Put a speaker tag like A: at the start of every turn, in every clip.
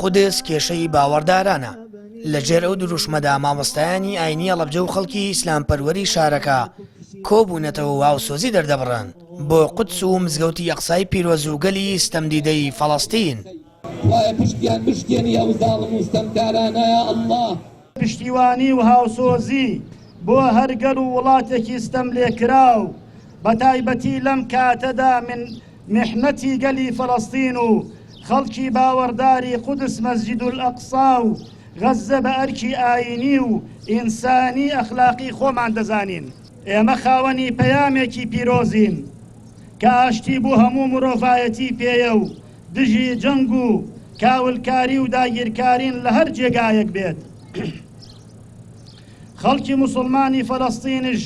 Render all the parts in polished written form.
A: قودس کێشەی باوەڕدارانە لەجێر ئەو دروشمەدا مامۆستایانی ئاینی هەڵەبجە و خەڵکی ئیسلامپەروەری شارەکە کۆبوونەتەوە و هاوسۆزی دەردەبڕن بۆ قودس و مزگەوتی ئەقسای پیرۆز و گەلی ستەمدیدەی فەڵەستین.
B: پشتیوانی و هاوسۆزی بۆ هەرگەل و وڵاتێکی ستەم لێکراو بە تایبەتی لەم کاتەدا من محنەتی گەلی فەڵەستین و خەڵکی باوەڕداری قودس مەسجید الئەقسا و غەزە بە ئەرکی ئاینی و ئینسانی ئەخلاقی خۆمان دەزانین. ئێمە خاوەنی پەیامێکی پیرۆزین کە ئاشتی بوو هەموو مرۆڤایەتی پێیە و دژی جەنگ و کاولکاری و داگیرکارین لە هەر جێگایەک بێت. خەڵکی موسڵمانی فەڵەستینش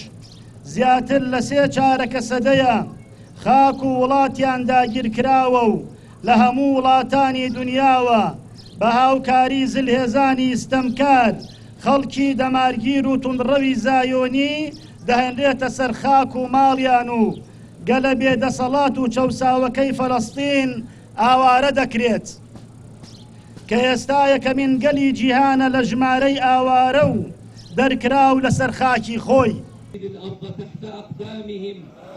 B: زیاتر لە 3/4 سەدەیە خاک و وڵاتیان داگیرکراوە و لە هەموو وڵاتانی دنیاوە بە هاوکاری زلهێزانی ستەمکار خەڵکی دەمارگیر و توندڕەوی زایۆنی دەهێنرێتە سەر خاک و ماڵیان و گەلە بێدەسەڵات و چەوساوەکەی فەڵەستین ئاوارە دەکرێت کە ئێستا یەکەمین گەلی جیهانە لە ژمارەی ئاوارە و دەرکراو لەسەر خاکی خۆی.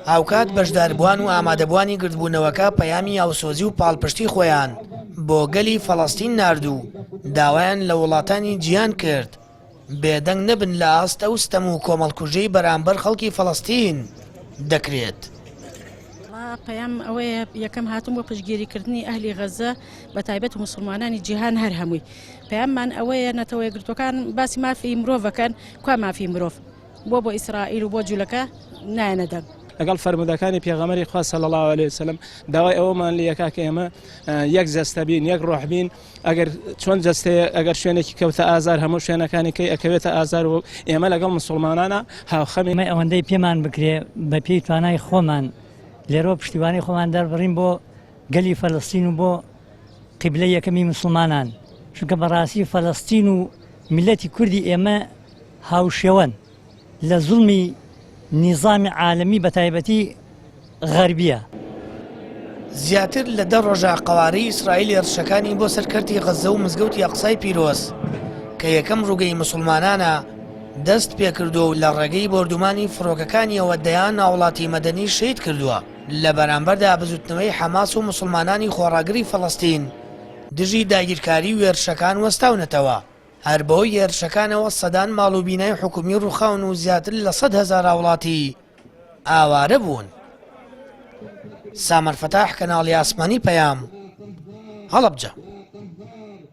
A: هاوکات بەشداربووان و ئامادەبوانی گردبوونەوەکە پەیامی هاوسۆزی و پاڵپشتی خۆیان بۆ گەلی فەڵەستین ناردوو داوایان لە وڵاتانی جیهان کرد بێدەنگ نەبن لە ئاستە و ستەم و کۆمەڵکوژەی بەرامبەر خەڵکی فەڵەستین دەکرێت.
C: پەیام ئەوەیە یەکەم هاتم بۆ پشتگیریکردنی ئەهلی غەزە بە تایبەت و مسلمانانی جیهان هەر هەمووی. پەیاممان ئەوەیە نەتەوە یەکگرتوەکان باسی مافی مرۆڤەکەن کوا مافی مرۆڤ بۆ ئیسرائیل و بۆ جوولەکە نایەنەدەنگ.
D: لەگەڵ فەرمودەکانی پێغەمبەری خوا صلی الله علیه وسلم داوای ئەوەمان لە یەکا کە ئێمە یەک جەستە بین یەک ڕۆح بین ئەگەر چۆن جەستەیە ئەگەر شوێنێکی کەوتە ئازار هەموو شوێنەکانی کەی ئەکەوێتە ئازار و ئێمە لەگەڵ مسلمانانە هاوخەمی
E: ئەوەندەی پێمان بکرێ بە پێی توانای خۆمان لێرۆ پشتیوانی خۆمان دەربڕین بۆ گەلی فەڵەستین و بۆ قیبلەی یەکەمی مسلمانان چونکە بەڕاستی فەڵەستین و میلەتی کوردی ئێمە هاوشێوەن لە زوڵمی نیزامی عالەمی بە تایبەتی غەربیە.
A: زیاتر لە 10 ڕۆژە قەوارەی ئیسرائیل هێرشەکانی بۆ سەرکەرتی غەزە و مزگەوتی ئەقسای پیرۆز کە یەکەم ڕووگەی مسلمانانە دەست پێکردووە و لە ڕێگەی بردومانی فڕۆکەکانی ئەوەدەیان ناوڵاتی مەدەنی شەید کردووە لە بەرامبەردا بزوتنەوەی حەماس و مسلمانانی خۆڕاگری فەڵەستین دژی داگیرکاری و هێرشەکان وەستاونەتەوە. هەر بەهۆی هێرشەکانەوە سەدان ماڵ و بینای حکومی ڕووخاون و زیاتر لە 100,000 وڵاتی ئاوارە بوون. سامەر فەتاح کەناڵی ئاسمانی پەیام هەڵەبجە.